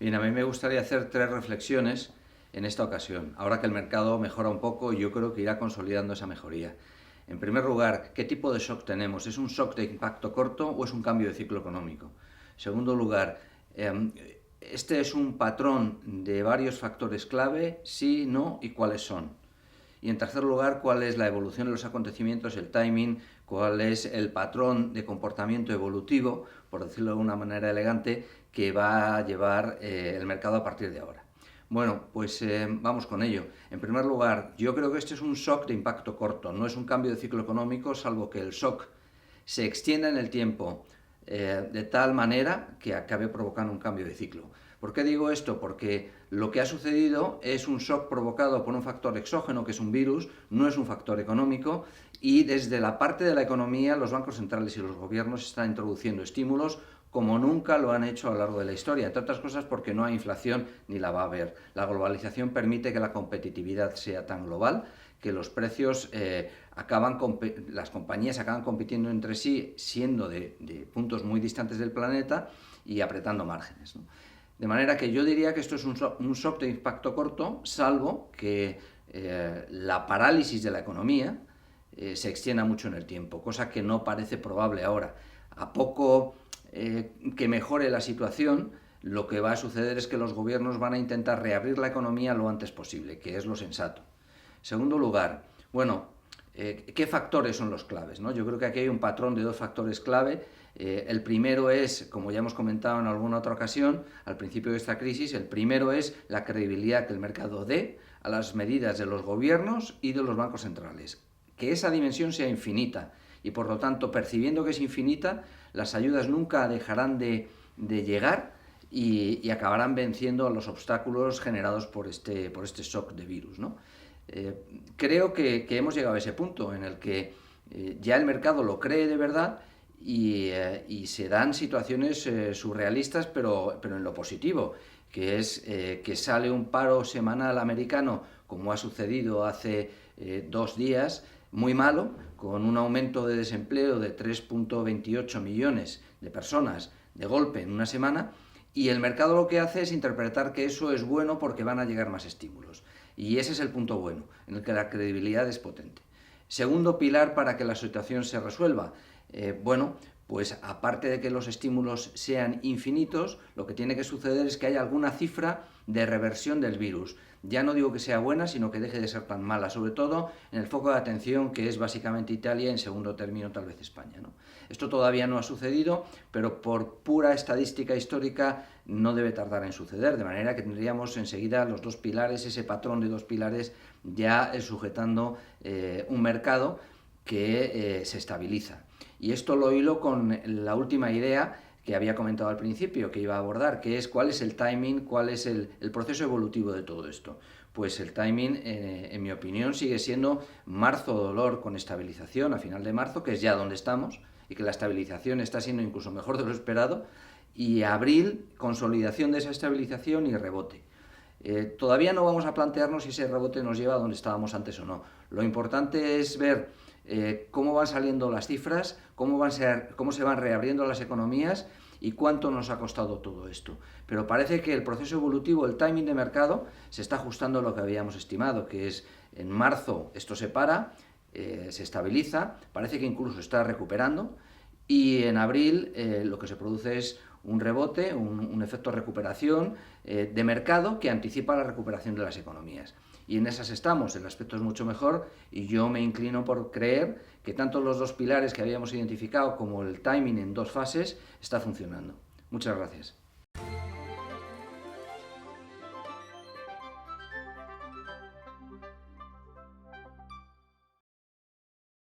Bien, a mí me gustaría hacer 3 reflexiones en esta ocasión. Ahora que el mercado mejora un poco, yo creo que irá consolidando esa mejoría. En primer lugar, ¿qué tipo de shock tenemos? ¿Es un shock de impacto corto o es un cambio de ciclo económico? En segundo lugar, ¿este es un patrón de varios factores clave? Sí, no y cuáles son. Y en tercer lugar, cuál es la evolución de los acontecimientos, el timing, cuál es el patrón de comportamiento evolutivo, por decirlo de una manera elegante, que va a llevar el mercado a partir de ahora. Bueno, pues vamos con ello. En primer lugar, yo creo que este es un shock de impacto corto, no es un cambio de ciclo económico, salvo que el shock se extienda en el tiempo de tal manera que acabe provocando un cambio de ciclo. ¿Por qué digo esto? Porque lo que ha sucedido es un shock provocado por un factor exógeno, que es un virus, no es un factor económico, y desde la parte de la economía los bancos centrales y los gobiernos están introduciendo estímulos como nunca lo han hecho a lo largo de la historia, entre otras cosas porque no hay inflación ni la va a haber. La globalización permite que la competitividad sea tan global que los precios las compañías acaban compitiendo entre sí siendo de puntos muy distantes del planeta y apretando márgenes, ¿no? De manera que yo diría que esto es un shock de impacto corto, salvo que la parálisis de la economía se extienda mucho en el tiempo, cosa que no parece probable ahora. A poco que mejore la situación, lo que va a suceder es que los gobiernos van a intentar reabrir la economía lo antes posible, que es lo sensato. Segundo lugar, bueno, ¿qué factores son los claves, ¿no? Yo creo que aquí hay un patrón de 2 factores clave. El primero es, como ya hemos comentado en alguna otra ocasión, al principio de esta crisis, el primero es la credibilidad que el mercado dé a las medidas de los gobiernos y de los bancos centrales. Que esa dimensión sea infinita y, por lo tanto, percibiendo que es infinita, las ayudas nunca dejarán de llegar y acabarán venciendo a los obstáculos generados por este shock de virus, ¿no? Creo que hemos llegado a ese punto en el que ya el mercado lo cree de verdad y se dan situaciones surrealistas, pero en lo positivo, que es que sale un paro semanal americano, como ha sucedido hace 2 días, muy malo, con un aumento de desempleo de 3,28 millones de personas de golpe en una semana, y el mercado lo que hace es interpretar que eso es bueno porque van a llegar más estímulos. Y ese es el punto bueno, en el que la credibilidad es potente. Segundo pilar para que la situación se resuelva. Bueno, pues aparte de que los estímulos sean infinitos, lo que tiene que suceder es que haya alguna cifra de reversión del virus. Ya no digo que sea buena, sino que deje de ser tan mala, sobre todo en el foco de atención que es básicamente Italia y en segundo término tal vez España, ¿no? Esto todavía no ha sucedido, pero por pura estadística histórica no debe tardar en suceder, de manera que tendríamos enseguida los 2 pilares, ese patrón de 2 pilares ya sujetando un mercado que se estabiliza. Y esto lo hilo con la última idea que había comentado al principio, que iba a abordar, que es cuál es el timing, cuál es el proceso evolutivo de todo esto. Pues el timing, en mi opinión, sigue siendo marzo-dolor con estabilización a final de marzo, que es ya donde estamos, y que la estabilización está siendo incluso mejor de lo esperado, y abril, consolidación de esa estabilización y rebote. Todavía no vamos a plantearnos si ese rebote nos lleva a donde estábamos antes o no. Lo importante es ver cómo van saliendo las cifras, cómo se van reabriendo las economías y cuánto nos ha costado todo esto. Pero parece que el proceso evolutivo, el timing de mercado, se está ajustando a lo que habíamos estimado, que es en marzo esto se para, se estabiliza, parece que incluso está recuperando, y en abril lo que se produce es un rebote, un efecto de recuperación de mercado que anticipa la recuperación de las economías. Y en esas estamos, el aspecto es mucho mejor y yo me inclino por creer que tanto los 2 pilares que habíamos identificado como el timing en 2 fases está funcionando. Muchas gracias.